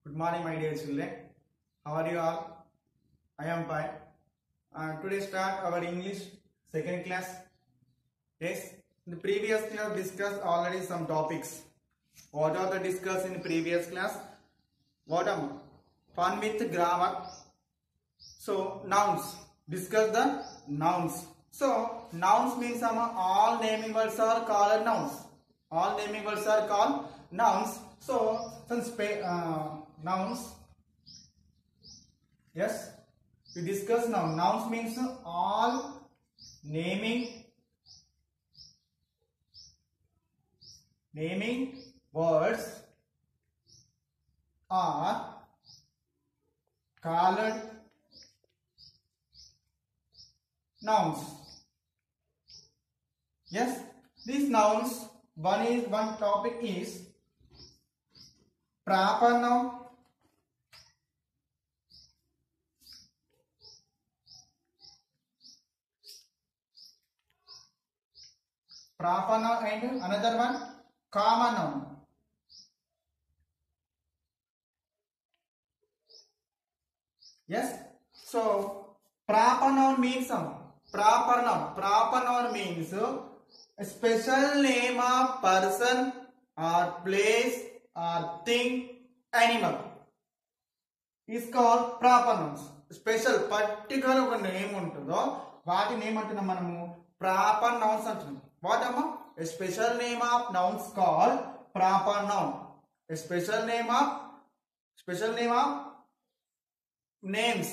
Good morning, my dear children. How are you all? I am fine. Today start our English second class. Yes, in the previous class discussed already some topics. What are the discussed in the previous class? What are fun with grammar? So nouns. Discuss the nouns. So nouns means all naming words are called nouns. All naming words are called nouns. So some nouns. Yes, we discuss now. Nouns means all naming words are called nouns. Yes, these nouns. One topic is proper noun, and another one common noun. Yes, so proper noun means proper noun means a special name of person or place or thing, animal is called proper nouns. Special particular ఒక name ఉంటుందో వాటి name అంటున్నాం మనము proper nouns అంటున్నాం. What అమ్మా? A special name of nouns called proper noun. A special name of names.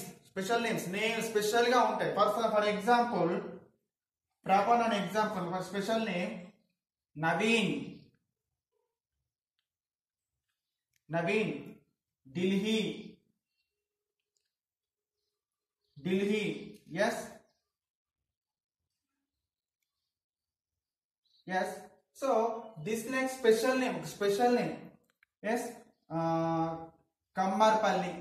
Names special గా ఉంటాయి. For example, proper noun example for special name Naveen, Dilhi. Yes, so this next special name. Yes, Kammarpalli.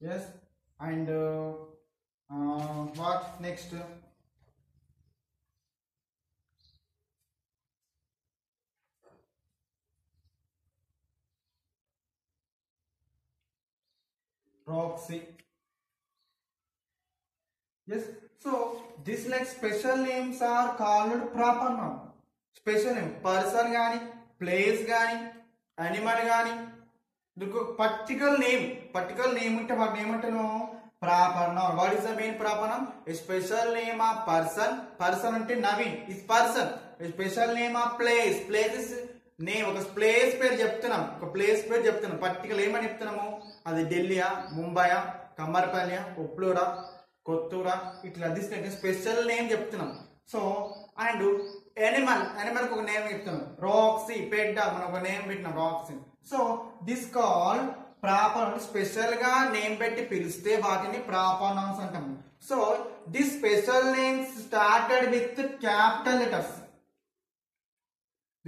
Yes, and what next? Roxy. Yes, so this like special names are called proper noun. Special name person gaani, place gaani, animal gaani, particular name unte vaat name antano proper noun. What is the main proper noun? A special name of person ante Naveen is person. A special name of place is name. ఒక place పేరు చెప్తున్నాం, particular ఏమని చెప్తున్నాము, అది ఢిల్లీయా, ముంబైయా, కమ్మర్పల్లియా, ఉప్లూరా, కొత్తూరా, ఇట్లా this special name చెప్తున్నాం. So and Animal ఒక name చెప్తున్నాం. రాక్సీ పెద్ద మనం ఒక నేమ్ పెట్టినాం Roxy. So this call proper. Special గా నేమ్ పెట్టి పిలిస్తే వాటిని ప్రాపర్ నౌన్స్ అంటాము. So this special names started with capital letters.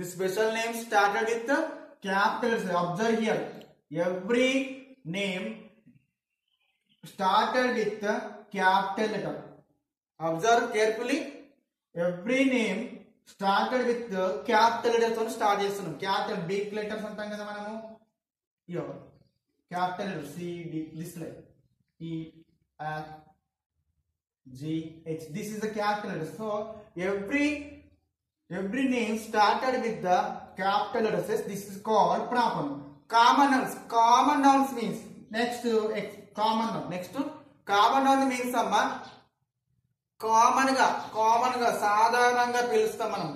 This special name started with the capital letters. Observe here. Every name started with the capital letter. Observe carefully. Every name started with the capital letters. So start చేస్తున్నాం. Capital big letters అంటాం కదా మనము. Here. Capital letters C D. This like E F G H. This is the capital letters. So every name started with the capital letters. This is called proper noun. Common nouns means next common noun means common గా సాధారణంగా పిలుస్తాం మనం.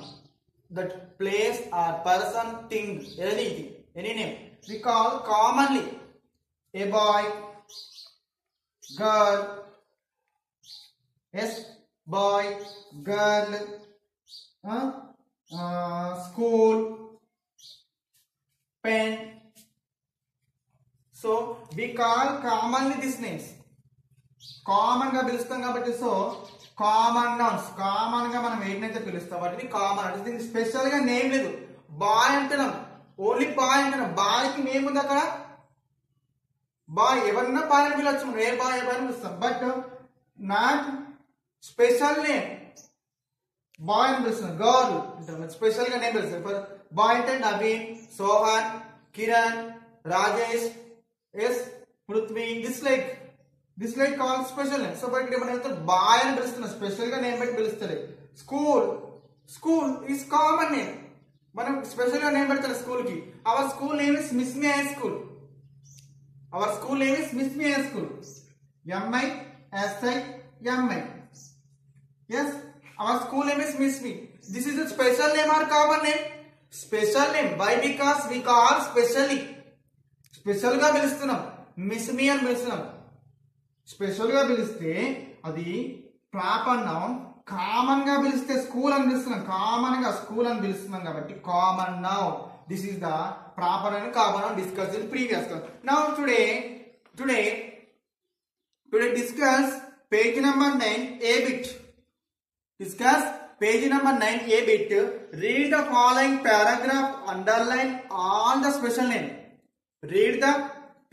That place or person thing any name we call commonly a boy, girl. Yes, boy, girl, school, pen. So we call commonly these names. Common గా పిలుస్తాం కాబట్టి so common nouns. Common గా మనం ఏంటంటే పిలుస్తాం వాటిని కామన్ అంటే. దీనికి స్పెషల్ గా నేమ్ లేదు. బాయ్ అంటున్నాం, ఓన్లీ బాయ్ అంటున్నాం. బాయ్ కి నేమ్ ఉంది అక్కడ. బాయ్ ఎవరన్నా బాయ్ అని పిలవచ్చు, మనం ఏ బాయ్ అని పిలుస్తాం. But not special name. Boy అని పిలుస్తున్నాం, గర్ల్ అంటాం, స్పెషల్ గా నేమ్ పిలుస్తాం. ఫర్ బాయ్ అంటే Naveen, Sohan, Kiran, Rajesh, S Prithvi, this like call special name. So ఇక్కడ ఏమంటే బాయ్ అని పిలుస్తున్నాం, స్పెషల్ గా నేమ్ పెట్టి పిలుస్తారు. స్కూల్ ఈస్ కామన్ నేమ్, మనం స్పెషల్ గా నేమ్ పెడతారు స్కూల్ కి. Our school name is miss me high school. Our school name is miss me high school. MISIMI. Yes, our school name is Miss Me. This is a special name or common name? Special name. Why? Because we call specially. Special గా పిలుస్తున్నాం, miss మీ అని పిలుస్తున్నాం. Special గా పిలిస్తే అది proper noun. Common గా పిలిస్తే school అని పిలుస్తున్నాం, కామన్ గా స్కూల్ అని పిలుస్తున్నాం కాబట్టి common noun. This is the proper and common noun discussed in previous class. Now today discuss page number 9 A bit. Discuss page number 9 A bit. Read the following paragraph, underline all the special name. Read the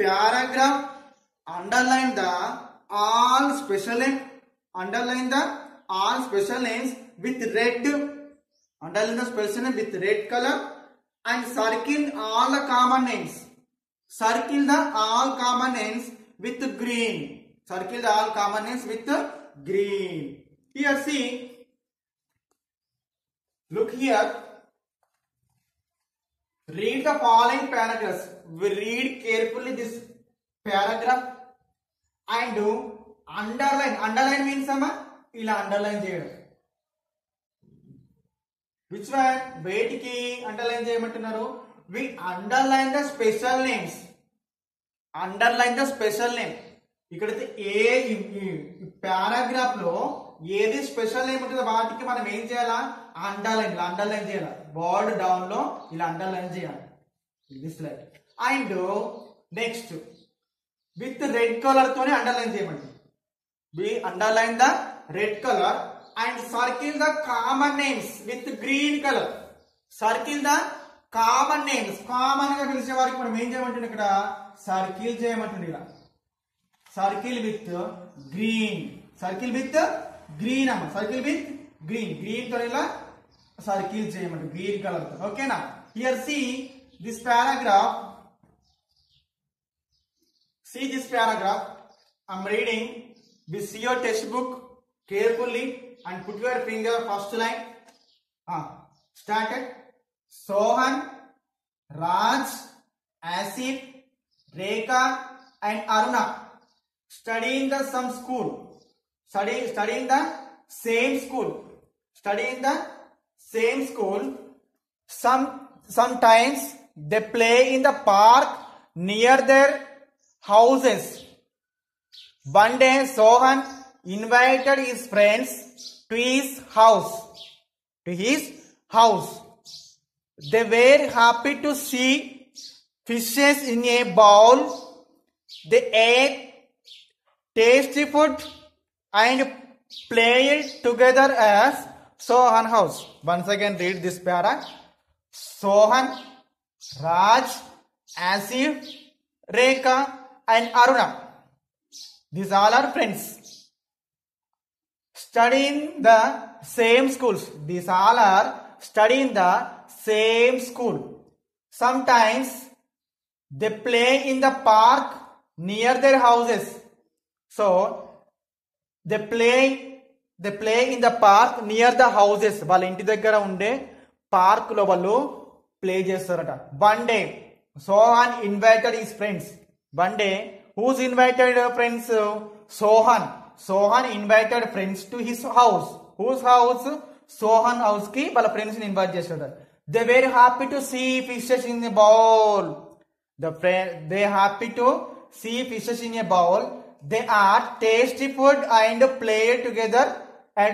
paragraph, underline the all special name. Underline the all special names with red. Underline the special name with red color and circle all the common names. Circle the all common names with green. Circle the all common names with green. Here see, look here. Read the following paragraphs. We read carefully this paragraph and do underline. Underline means sama ila underline cheyadam. Which one? వేటికి underline చేయమంటున్నారు? We underline the special names. Underline the special name. ఇక్కడైతే paragraph లో ఏది special name ఉంటుందో వాటికి మనం ఏం చేయాలా? అండర్లైన్ చేయాలి. బోర్డ్ డౌన్ లో ఇలా అండర్లైన్ చేయాలి. This like. And next with red colour తోనే underline చేయమంటుంది. We underline the red color and circle the common names with green color. Circle the common names. Common గా పిలిచే వారికి మనం ఏం చేయమంటుంది? ఇక్కడ సర్కిల్ చేయమంటుంది. ఇలా circle with green. Circle with green అమ్మ. Circle with green తో ఇలా సర్కిల్ చేయమంటుంది, గ్రీన్ కలర్ తో. ఓకేనా? Here see this paragraph. See this paragraph. I'm reading. We see your textbook carefully and put your finger first line. Started. Sohan, Raj, Asif, Rekha and Aruna studying the some school. Studying the same school. Studying the same school. Sometimes they play in the park near their houses. One day Sohan invited his friends to his house. They were happy to see fishes in a bowl. They ate tasty food and played together as Sohan house. Once again read this para. Sohan, Raj, Asif, Rekha and Aruna. These all are friends. Studying the same schools. These all are studying the same school. Sometimes they play in the park near their houses. So they play in the park near the houses. వాళ్ళ ఇంటి దగ్గర ఉండే park లో వాళ్ళు play చేస్తారట. One day Sohan invited his friends. One day who's invited friends? Sohan invited friends to his house. Whose house? Sohan house ki వాళ్ళ friends ని invite చేశాడు. They were happy to see fishes in a bowl. They happy to see fishes in a bowl. They ate tasty food and played together at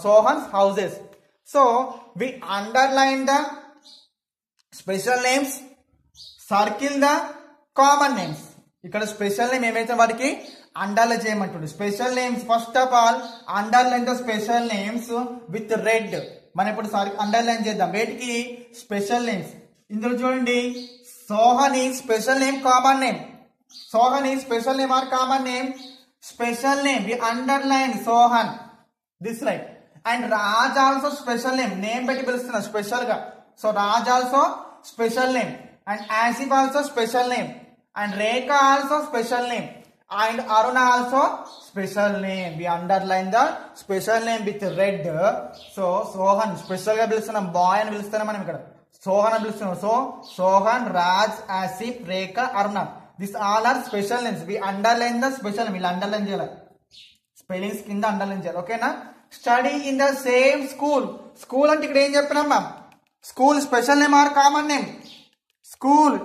Sohan's houses. So we underline the special names, circle the common names. ఇక్కడ special name ఏమైతే వారికి underline చేయమంటుంది. Special names first of all underline the special names with red. మనం ఇప్పుడు underline చేద్దాం. వేటికి? Special names. ఇందులో చూడండి, Sohan is special name, common name. Sohan is special name or common name? Special name. We underline Sohan. This right. And Raj also special name పెట్టి పిలుస్తున్నా special గా. So Raj also special name and Asif also special name and Rekha also special name and Aruna also special name. We underline the special name with red. So Sohan special గా పిలుస్తున్నాం, bye అని పిలుస్తున్నాం మనం ఇక్కడ, సోహన్ అని పిలుస్తున్నాం. So Sohan, Raj, Asif, Rekha, Aruna, this all are special names. We underline the special name. ఇలా underline చేయాలి, స్పెల్లింగ్స్ కింద అండర్లైన్ చేయాలి. ఓకేనా. Study in the same school. School అంటే ఇక్కడ ఏం చెప్పినామా, school special name or common name? School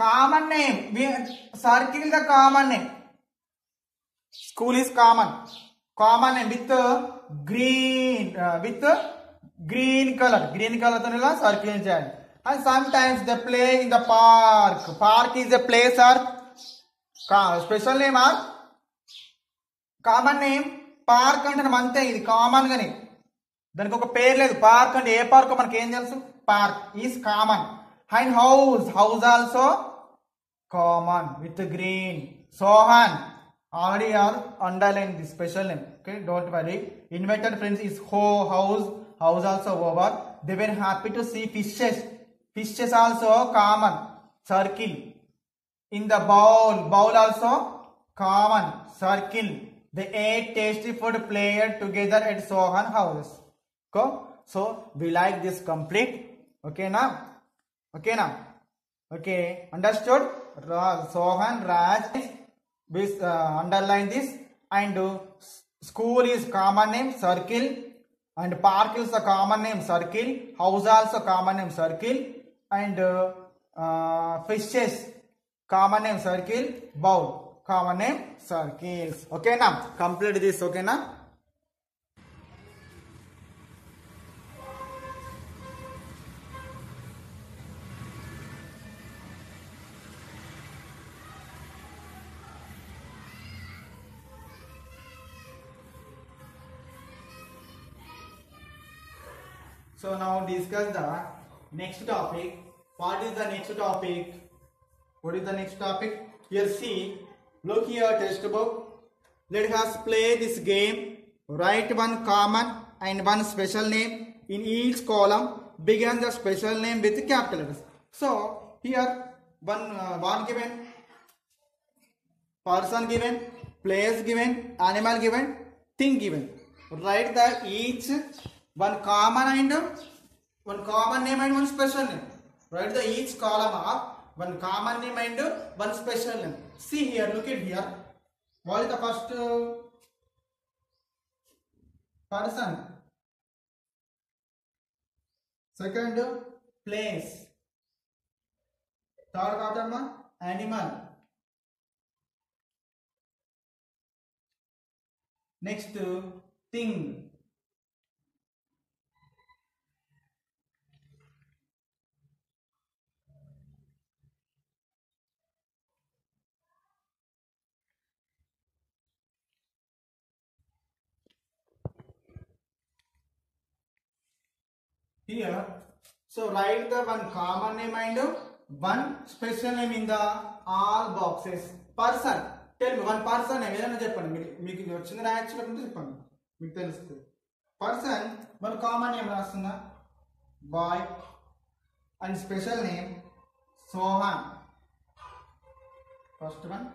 common name. Circle the common name. School is common, common name with green colour. Green colour తో ఇలా circle చేయాలి. And sometimes they play in the park. Park is a place or special name or common name? Park అంటే అంతే, ఇది common గాని దానికి ఒక పేరు లేదు. పార్క్ అంటే ఏ పార్క్ మనకి ఏం తెలుసు? Park is common. And house, house also common with green. Sohan already are underlined the special name. Okay, don't worry. Invited friends is house. House also over. They were happy to see fishes. Fishes also common. Circle. In the bowl. Bowl also common. Circle. They ate tasty food, played together at Sohan house. Okay. So we like this complete. Okay now. Okay now. Okay. Understood? Sohan, Raj. We underline this. And school is common name, circle. And park is a common name, circle. House also common name, circle. And fishes common name, circle. Bowl common name, circles. Okay now, complete this. Okay now. So now discuss the next topic. What is the next topic? What is the next topic? Here see, look here textbook. Let us play this game. Write one common and one special name in each column. Begin the special name with capital letters. So here one given, person given, place given, animal given, thing given. Write the each one common and one common name and one special name. Write the each column of one common name and one special name. See here, look at here. What is the first person? Second place. Third column animal. Next thing. Here, so write the one common name and one special name in the all boxes. Person, tell me one person name. ఏదైనా చెప్పండి, మీకు ఇది వచ్చింది రాయొచ్చు లేకుంటే చెప్పండి, మీకు తెలుస్తుంది. పర్సన్ వన్ కామన్ నేమ్ రాస్తున్నా, boy. And special name Sohan. First one,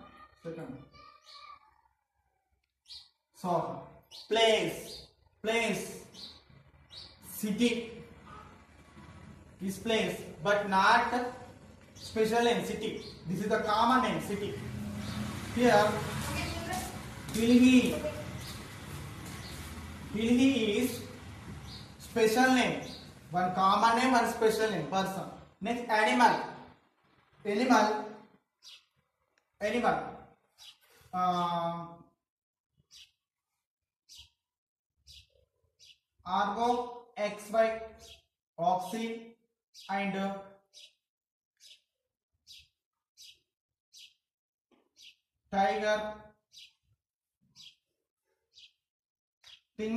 second Sohan. Place city is place, but not special name city. This is the common name city. Here Delhi is special name, one common name, one special name, person. Next animal. Argo, XY, Oxy, and tiger, thing,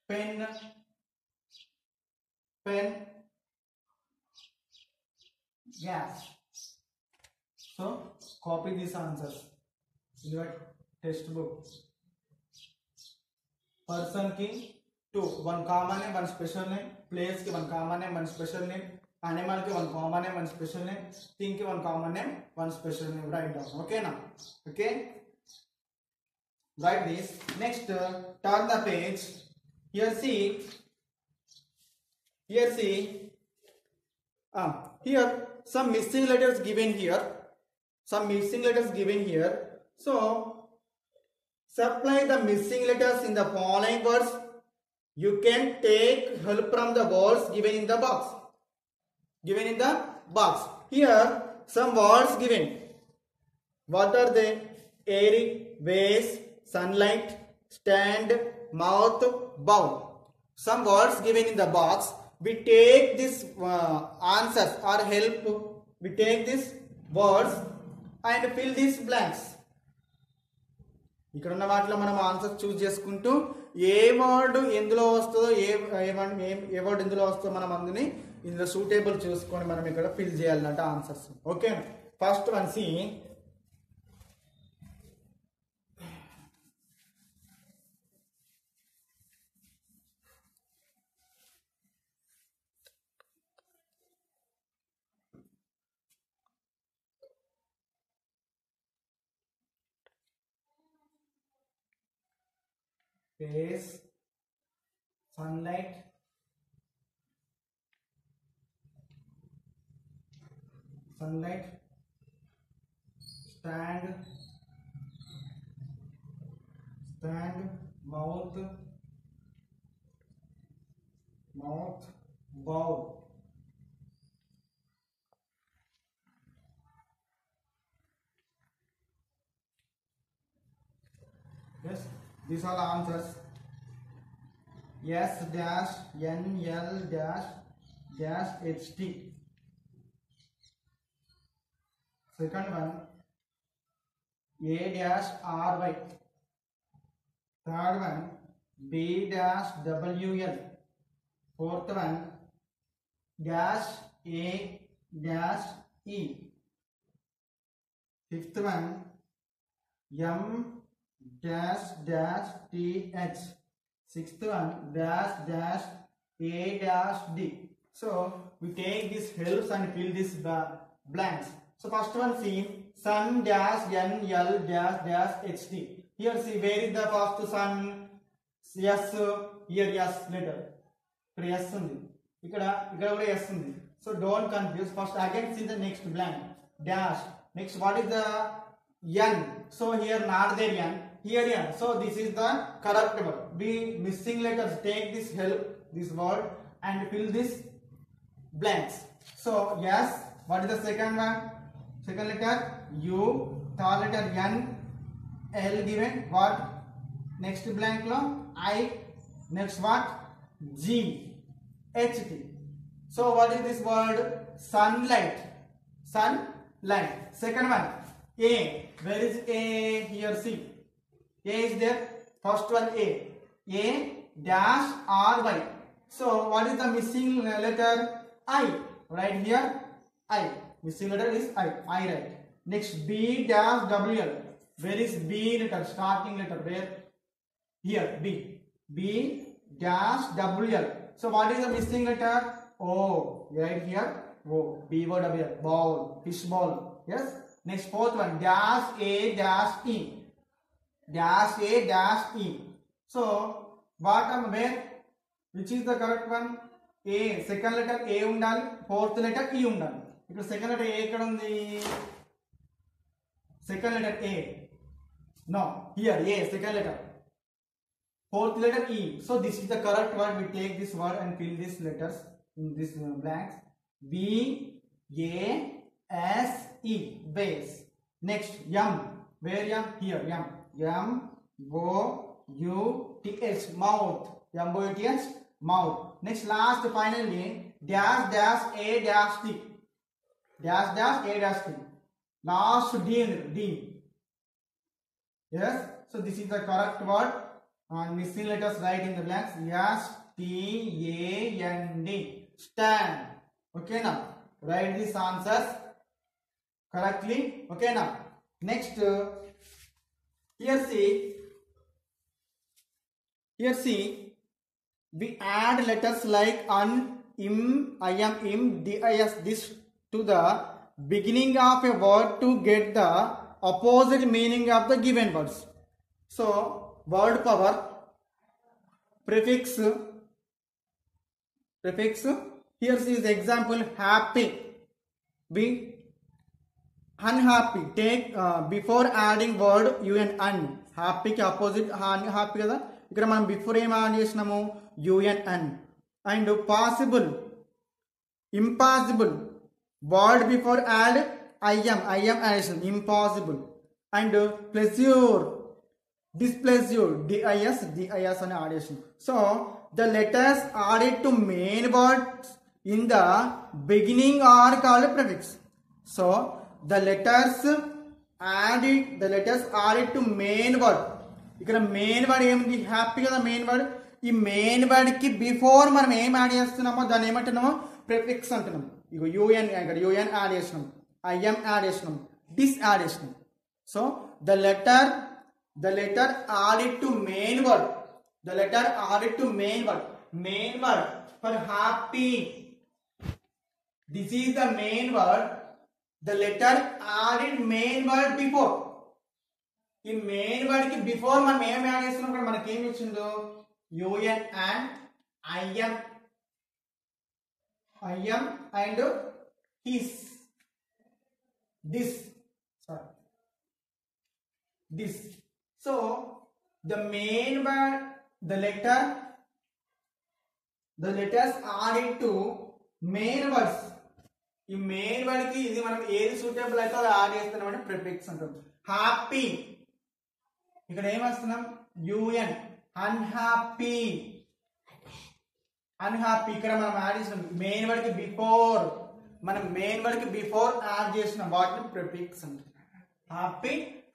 pen, gas. So copy these answers in your textbook. Person ki two. One common name, one special name. Place ki one common name, one special name. Animal ki one common name, one special name. Thing ki one common name, one special name. Write down. Okay now. Okay. Write this. Next, turn the page. Here see. Here see. Here some missing letters given here. Some missing letters given here. So supply the missing letters in the following words. You can take help from the words given in the box. Given in the box. Here some words given. What are they? Airy, vase, sunlight, stand, mouth, bow. Some words given in the box. We take this answers or help. We take these words and fill these blanks. ఇక్కడ ఉన్న వాటిలో మనం answer choose చేసుకుంటూ ఏ word ఎందులో వస్తుందో ఏ word ఎందులో వస్తుందో మనం అందుని ఇందులో సూటేబుల్ చూసుకొని మనం ఇక్కడ ఫిల్ చేయాలంట answers. Okay, first one C. Face, sunlight, stand, mouth, bow. Yes, these are the answers. S dash N L dash dash H T. Second one, A dash R Y. Third one, B dash W L. Fourth one, dash A dash E. Fifth one, M dash dash T H. Sixth one, dash dash A dash D. So we take these helps and fill these blanks. So first one, see, sun dash N L dash dash H T. Here see, where is the first sun? Yes, here yes letter. Here yes undi. Ikkada kuda yes undi. So don't confuse. First again see the next blank. Dash. Next, what is the N? So here not there N. Here N. So this is the correct word. Be missing letters. Take this help, this word, and fill this blanks. So yes. What is the second one? Second letter U. Third letter N. L given. What? Next blank lo I. Next what? G. H T. So what is this word? Sunlight. Sunlight. Second one, A. Where is A? Here see. A is there. First one A. A dash R Y. So what is the missing letter? I. Right here I. Missing letter is I. I right. Next B dash W L. Where is B letter? Starting letter. Where? Here B. B dash W L. So what is the missing letter? O. Right here O. B O W L. Ball. Fish ball. Yes. Next fourth one, dash A dash E. Dash A dash E. So what am where? Which is the correct one? A. Second letter A undali. Fourth letter E undali. Ikkada second letter A ekkada undi? Second letter A. No. Here A. Second letter. Fourth letter E. So this is the correct word. We take this word and fill these letters in this blanks. B A S E. Base. Next M. Where M? Here M. M O U T H. Mouth. M O U T H. Mouth. Next last finally dash dash A dash T. Dash dash A dash T. Last D. D. Yes. So this is the correct word. And missing letters write in the blanks. S T A N D. Stand. Okay now. Write these answers correctly. Okay now. Next, here see we add letters like un, im, I am, im, dis, this to the beginning of a word to get the opposite meaning of the given words. So word power, prefix. Here is example happy. We unhappy. Take before adding word un. Happy ki opposite unhappy kada. Ikkada manam before em add chesinamu un. And possible, impossible. Word before add I am addition, impossible. And pleasure, displeasure, dis and addition. So the letters added to main words in the beginning are called prefix. So the letters added to main word. ఇక్కడ main word ఏముంది happy కదా main word ఈ main word కి before మనం ఏం add చేస్తున్నామో దాన్ని ఏమంటున్నామో prefix అంటున్నాం ఇగో యూఎన్ ఇక్కడ యూఎన్ యాడ్ చేసినాం ఐఎం యాడ్ చేసినాం డిస్ యాడ్ చేసినాం so the letter added to main word main word for happy, this is the main word, the letter added main word before. ఈ మెయిన్ వర్డ్ కి before మనం ఏం add చేస్తున్నాం ఇక్కడ మనకి ఏం వచ్చిందో UN and IM and his this so the main word the letters added to main words ఈ మెయిన్ వర్డ్ కి ఇది మనం ఏది సూటబుల్ అయితే అది యాడ్ చేస్తున్నాం అంటే ప్రిఫిక్స్ అంటాం హ్యాపీ ఇక్కడ ఏం వస్తున్నాం యూఎన్ అన్హ్యాపీ ఇక్కడ మనం యాడ్ చేసినాం మెయిన్ వర్డ్ కి బిఫోర్ మనం మెయిన్ వర్డ్ కి బిఫోర్ యాడ్ చేసిన వాటిని ప్రిఫిక్స్ అంటాం happy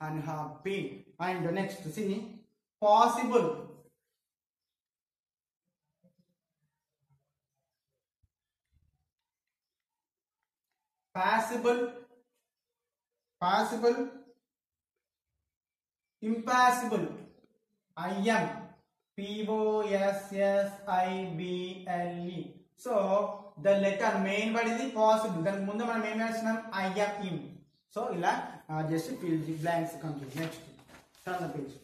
unhappy and next C possible possible, impassible, IM, POSSIBLE. So the letter main word is possible. Then ముందు మనం ఏం చేస్తున్నాం IM im. So ఇలా just fill the blanks complete. Next, turn the page.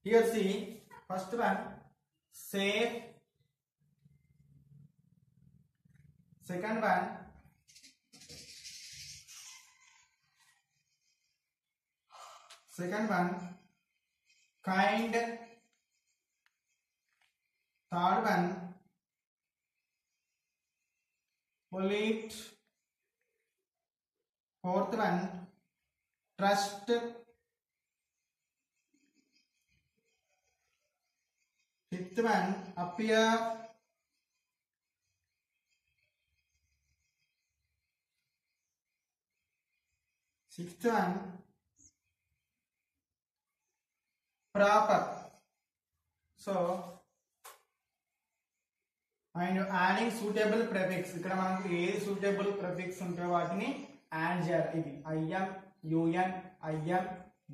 Here see first one safe, second one kind, third one polite, fourth one trust, fifth one appear, sixth one proper. So and adding suitable prefix ఇక్కడ మనకు ఏది suitable prefix ఉంటే వాటిని add చేయాలి ఇది IM UN IM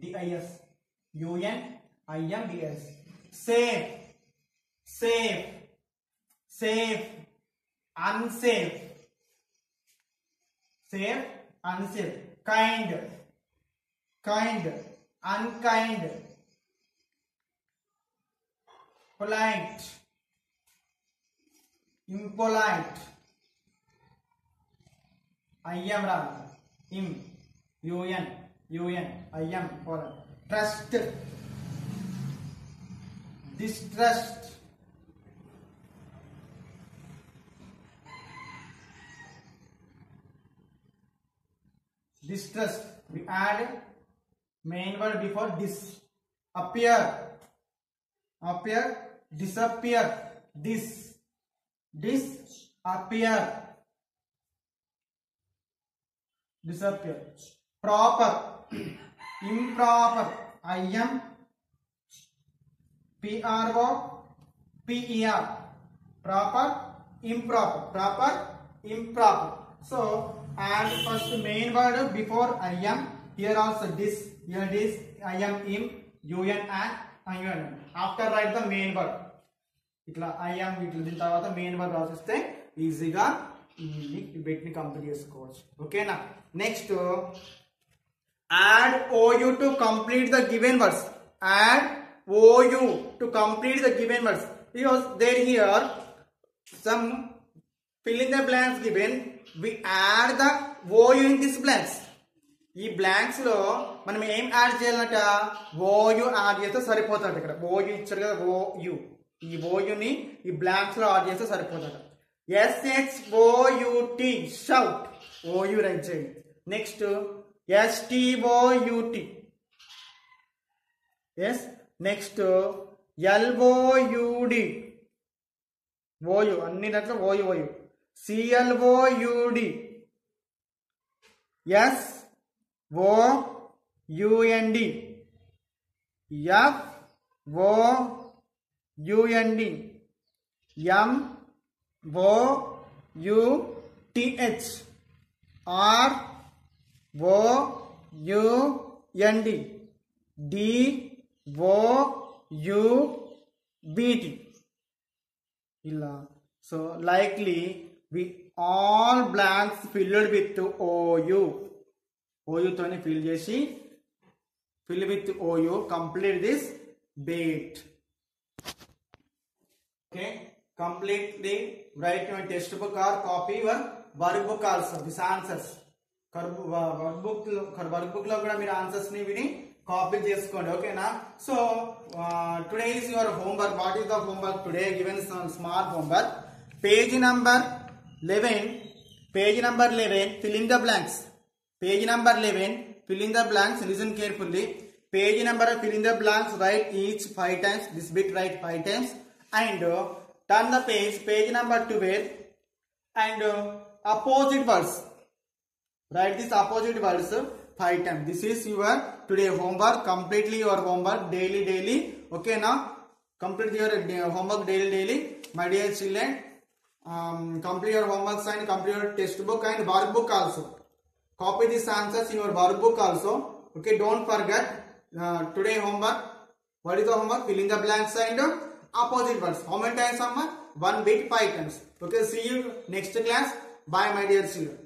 DIS UN IM DIS safe unsafe kind unkind polite impolite IM రాదు im UN IM polite trust distrust we add main word before this appear disappear disappear proper improper IM PRO PER proper, improper, proper, improper. So and first main word before I am, here also this, here this, I am, im, un and un. After write the main word. ఇట్లా I am ఇట్లా దీని తర్వాత main word రాసిస్తే ఈజీగా ఈ bit ని complete చేసుకోవచ్చు. ఓకేనా? Next add ou to complete the given words. Add ou to complete the given words. Because there here some fill in the blanks given, we add the ou in these blanks. ఈ blanks లో మనం ఏం add చేయాలంట? ou add చేస్తే సరిపోతుంది. ఇక్కడ ou ఇచ్చారు కదా, ou, ఈ ఓయుని ఈ బ్లాంక్స్ లో యాడ్ చేస్తే సరిపోతుంది. shout, షౌట్, ఓయు రైట్ చేయండి. Next stout, S. Next loud, O U, అన్ని దాంట్లో O U O U, cloud, sound, mound, round, ఇలా. So likely we all blanks filled with ou. ou తోని ఫిల్ చేసి fill with ou complete this bit. Okay, complete the write your textbook or copy your workbook also. This answers workbook లో కూడా మీరు answers ని విని copy చేసుకోండి. ఓకేనా? So today is your homework. What is the homework today? Given small homework. Page number 11 fill in the blanks. Page number 11 fill in the blanks. Listen carefully. Page number fill in the blanks, write each 5 times. This bit write 5 times and turn the page number 12 and opposite words. Write this opposite words 5 times. This is your today homework. Completely your homework daily. Okay now? Complete your homework daily. My dear children, complete your homework and complete your textbook and workbook also. Copy these answers in your workbook also. Okay, don't forget today homework. What is the homework? Fill in the blanks and opposite words. How many times homework? 1 bit 5 times. Okay, see you next class. Bye my dear children.